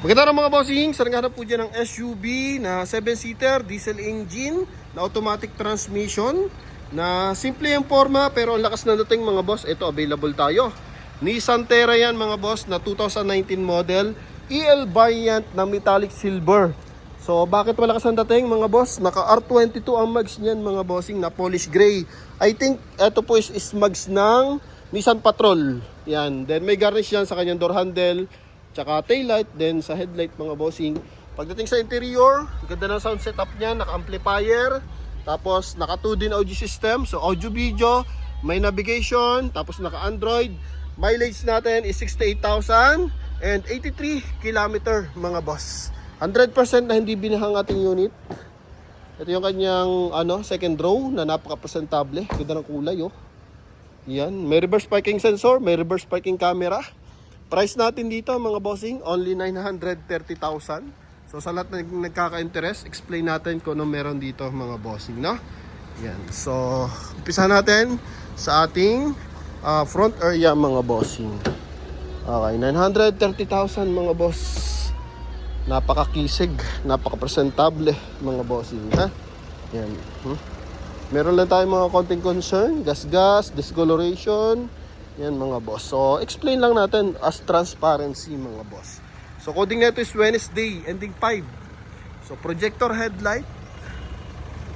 Maganda mga bossing, sa naghanap po dyan ng SUV na 7-seater, diesel engine, na automatic transmission, na simple yung forma pero ang lakas na dating mga boss. Ito, available tayo. Nissan Terra yan mga boss, na 2019 model, EL variant na metallic silver. So bakit malakas ang dating mga boss? Naka R22 ang mags niyan mga bossing, na polish gray. I think ito po is mags ng Nissan Patrol. Yan, then may garnish yan sa kanyang door handle, tsaka taillight, then sa headlight mga bossing. Pagdating sa interior, ganda ng sound setup niya, naka-amplifier, tapos naka 2 din audio system, so audio video, may navigation, tapos naka-Android. Mileage natin is 68,000 and 83 km mga boss. 100% na hindi binahang ating unit. Ito yung kanyang second row na napaka-presentable. Ganda ng kulay oh. Yan, may reverse parking sensor, may reverse parking camera. Price natin dito mga bossing, only 930,000. So sa lahat na nagkaka-interest, explain natin kung ano meron dito mga bossing, no? Yan. So, umpisa natin sa ating front area mga bossing. Okay, 930,000 mga boss. Napaka-kisig, napaka-presentable mga bossing, ha? Yan. Meron lang tayong mga konting concern, gas-gas, discoloration. Yan mga boss. So, explain lang natin as transparency mga boss. So, coding nito is Wednesday, ending 5. So, projector headlight.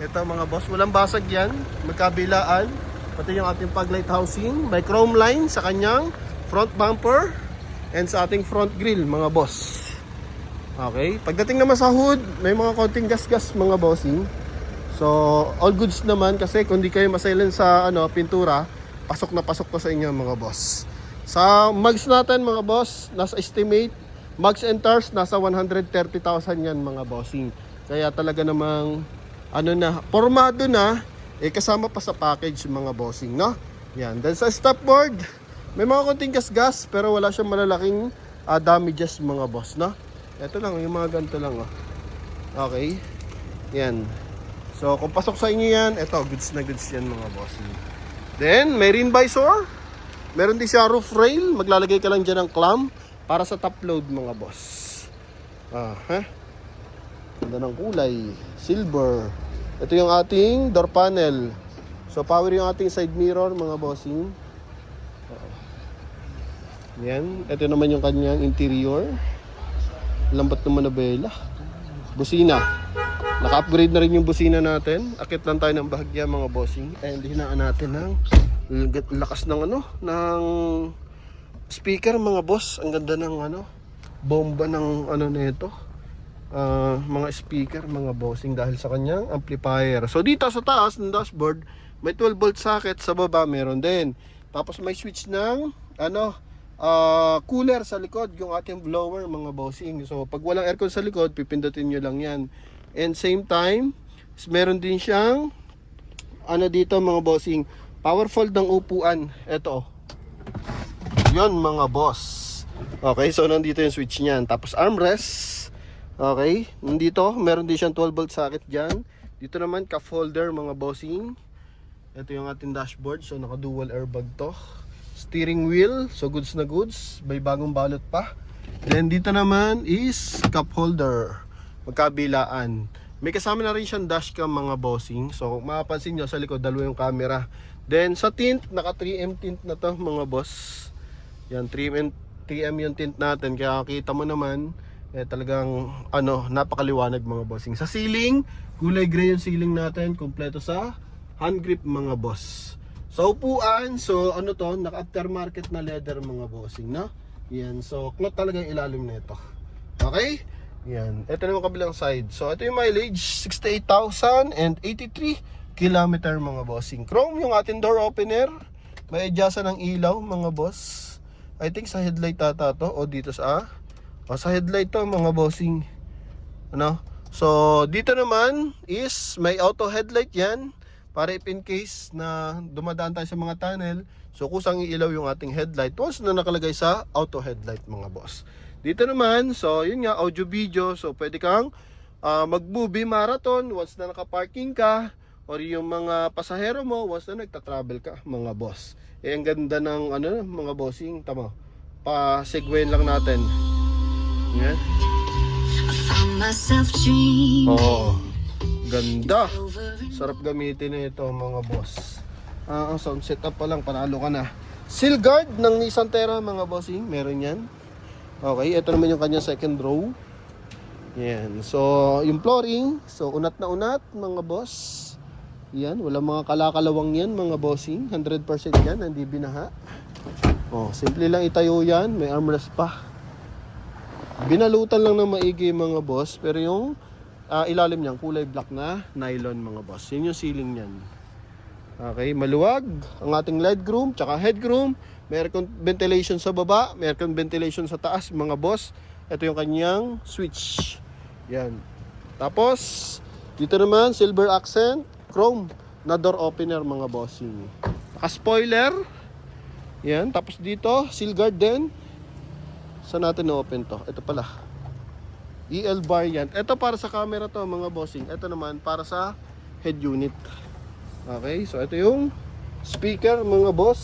Ito mga boss, walang basag yan. Magkabilaan. Pati yung ating paglight housing. May chrome line sa kanyang front bumper and sa ating front grille mga boss. Okay. Pagdating naman sa hood, may mga konting gas-gas mga bossing. So, all goods naman kasi kung di kayo masailan sa pintura, pasok na pasok to sa inyo mga boss. Sa mags natin mga boss, nasa estimate, mags and tires, nasa 130,000 yan mga bossing. Kaya talaga namang, formado na, kasama pa sa package mga bossing, no? Yan. Then sa stopboard, may mga konting gas-gas, pero wala siyang malalaking damages mga boss, no? Ito lang, yung mga ganito lang, oh. Okay. Yan. So, kung pasok sa inyo yan, ito, goods na goods yan mga bossing. Then, may rim visor. Meron din siya roof rail. Maglalagay ka lang dyan ng clamp para sa top load mga boss. Ganda ng kulay. Silver. Ito yung ating door panel. So, power yung ating side mirror mga bossing. Yan. Ito naman yung kanyang interior. Lambat naman na bela. Busina. Naka-upgrade na rin yung busina natin. Akit lang tayo ng bahagya mga bossing. And hinaan natin ng lakas ng ng speaker mga boss. Ang ganda ng bomba ng nito. Mga speaker mga bossing dahil sa kanyang amplifier. So dito sa taas ng dashboard, may 12 volt socket, sa baba meron din. Tapos may switch ng cooler sa likod, yung ating blower mga bossing. So pag walang aircon sa likod, pipindutin nyo lang yan. And same time, meron din siyang dito mga bossing, powerful ng upuan. Ito. Yun mga boss. Okay, so nandito yung switch niyan. Tapos armrest. Okay, nandito, meron din siyang 12 volt socket dyan. Dito naman cup holder mga bossing. Ito yung ating dashboard. So naka dual airbag to. Steering wheel, so goods na goods. May bagong balot pa. Then dito naman is cup holder. Magkabilaan. May kasama na rin siyang dashcam mga bossing. So mapapansin nyo sa likod, dalawa yung camera. Then sa tint, naka 3M tint na to mga boss. Yan, 3M yung tint natin. Kaya kita mo naman, talagang napakaliwanag mga bossing. Sa ceiling, kulay gray yung ceiling natin. Kompleto sa hand grip mga boss. Sa upuan, so naka aftermarket na leather mga bossing, no? Yan, so cloth talaga yung ilalim nito. Okay? Yan, ito naman kabilang side. So ito yung mileage, 68,000 and 83 km mga bossing. Chrome yung ating door opener. May adjustan ng ilaw mga boss. I think sa headlight tata to, o dito sa sa headlight to mga bossing. So dito naman is may auto headlight yan, para if in case na dumadaan tayo sa mga tunnel, so kusang iilaw yung ating headlight once na nakalagay sa auto headlight mga boss. Dito naman, so yun nga, audio video. So pwede kang mag-movie marathon once na naka-parking ka, or yung mga pasahero mo once na nagta-travel ka mga boss. Ang ganda ng mga bossing. Tama, pa-segwayin lang natin. Yan. myself dreaming. Oh, ganda. Sarap gamitin na ito mga boss. Ang sound setup pa lang, panalo ka na. Seal guard ng Nissan Terra mga bossing, meron yan. Okay, ito naman yung kanyang second row. Yan, so yung flooring, so unat na unat mga boss. Yan, wala mga kalakalawang yan mga bossing, 100% yan, hindi binaha. Oh, simple lang itayo yan, may armrest pa. Binalutan lang ng maigi mga boss, pero yung ilalim niyan kulay black na nylon mga boss. Yun yung ceiling niyan. Okay, maluwag ang ating legroom, tsaka headroom. May aircon ventilation sa baba, may aircon ventilation sa taas mga boss. Ito yung kanyang switch. Yan. Tapos, dito naman silver accent, chrome na door opener mga bossing. Naka-spoiler. Yan, tapos dito seal guard din. Saan natin na-open to? Ito pala. EL bar yan. Ito para sa camera to mga bossing. Ito naman para sa head unit. Okay, so ito yung speaker mga boss.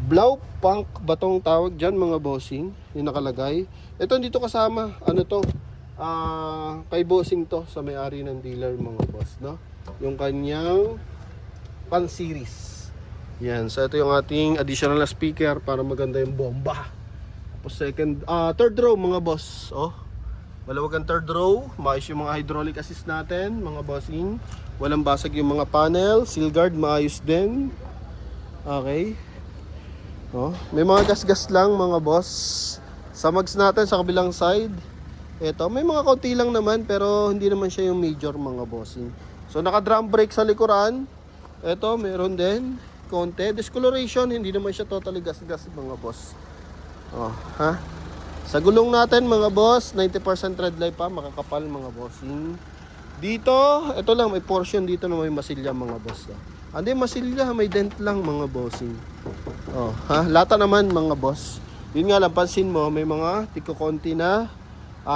Blau punk batong tawag dyan mga bossing. Yung nakalagay. Ito dito kasama. Ano to? Kay bossing to sa may-ari ng dealer mga boss, no? Yung kanyang pan series. Yan, so ito yung ating additional na speaker para maganda yung bomba. Tapos third row mga boss. Oh, malawag ang third row. Maayos yung mga hydraulic assist natin mga bossing. Walang basag yung mga panel. Seal guard maayos din. Okay. Oh, may mga gas-gas lang mga boss. Sa mags natin sa kabilang side. Ito, may mga kaunti lang naman pero hindi naman siya yung major mga bossing. So naka drum brake sa likuran. Ito, meron din konti. Discoloration, hindi naman siya totally gas-gas mga boss. Oh, ha? Sa gulong natin mga boss, 90% red light pa, makakapal mga bossing. Dito, ito lang, may portion dito na may masilya mga boss. Hindi masilya, may dent lang mga bossing. Oh, ha? Lata naman mga boss. Yun nga lang, pansin mo, may mga tiko-konti na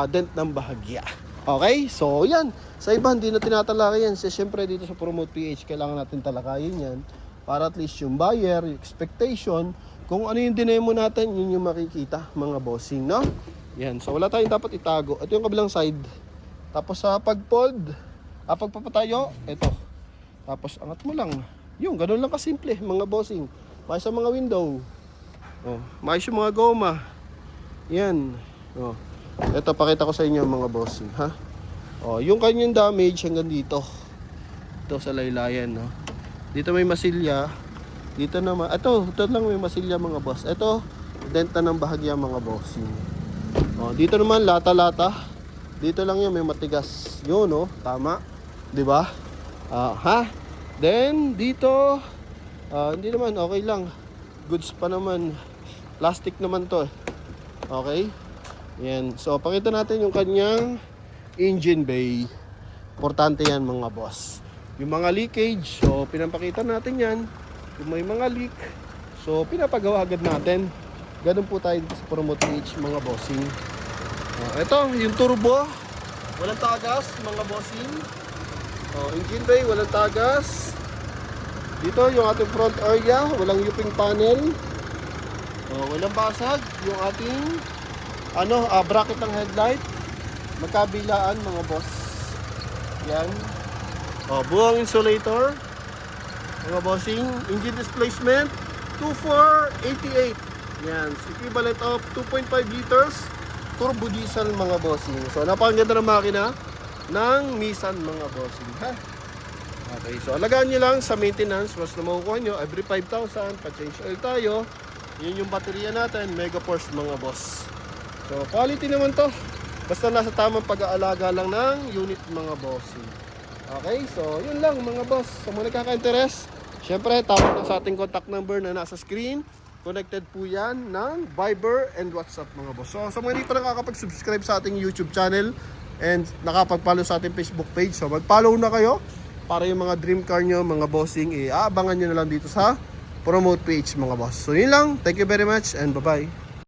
dent ng bahagya. Okay? So, yan. Sa iba, hindi na tinatalakay yan. So, syempre, dito sa Promote PH, kailangan natin talakayin yan. Para at least yung buyer, yung expectation, kung ano yung dinemo natin, yun yung makikita, mga bossing, no? Yan. So, wala tayong dapat itago. Ito yung kabilang side. Tapos sa pagfold, pagpapatayo, ito. Tapos angat mo lang. Yung, ganun lang kasimple, mga bossing. Maayos sa mga window. Oh, maayos yung mga goma. Yan. Oh. Ito, pakita ko sa inyo mga bossing, ha? Oh, yung kanyang damage hanggang dito. Ito sa laylayan, no? Dito may masilya. Dito naman, ito lang may masilya mga boss. Ito, denta ng bahagya mga bossing. Oh, dito naman lata-lata. Dito lang yan may matigas. Yun, no? Tama. 'Di ba? Ha? Then dito hindi naman okay lang. Goods pa naman. Plastic naman 'to. Okay? Yan. So, pakita natin yung kanyang engine bay. Importante yan mga boss. Yung mga leakage, so pinapakita natin yan. Kung may mga leak, so pinapagawa agad natin. Ganun po tayo sa Promote PH mga bossing. Ito, yung turbo. Walang tagas mga bossing. Engine bay, walang tagas. Dito yung ating front area, walang yuping panel. Walang basag. Yung ating bracket ng headlight. Magkabilaan mga boss. Yan. Buong insulator. Mga bossing. Engine displacement 2488. Yan. So, equivalent of 2.5 liters turbo diesel mga bossing. So napakaganda ng makina ng Nissan mga bossing. Ha? Okay. So alagaan nyo lang sa maintenance. Mas na makukuha nyo every 5,000. Pa-change oil tayo. Yun yung baterya natin. Mega Force mga boss. So quality naman to. Basta nasa tamang pag-aalaga lang ng unit mga bossing. Okay, so yun lang mga boss. Sa mga nagkaka-interest, syempre tawag lang sa ating contact number na nasa screen. Connected po yan ng Viber and WhatsApp mga boss. So sa mga hindi pa nakakapag-subscribe sa ating YouTube channel and nakapag-follow sa ating Facebook page, so mag-follow na kayo para yung mga dream car nyo mga bossing, aabangan nyo na lang dito sa Promote PH mga boss. So yun lang, thank you very much and bye-bye.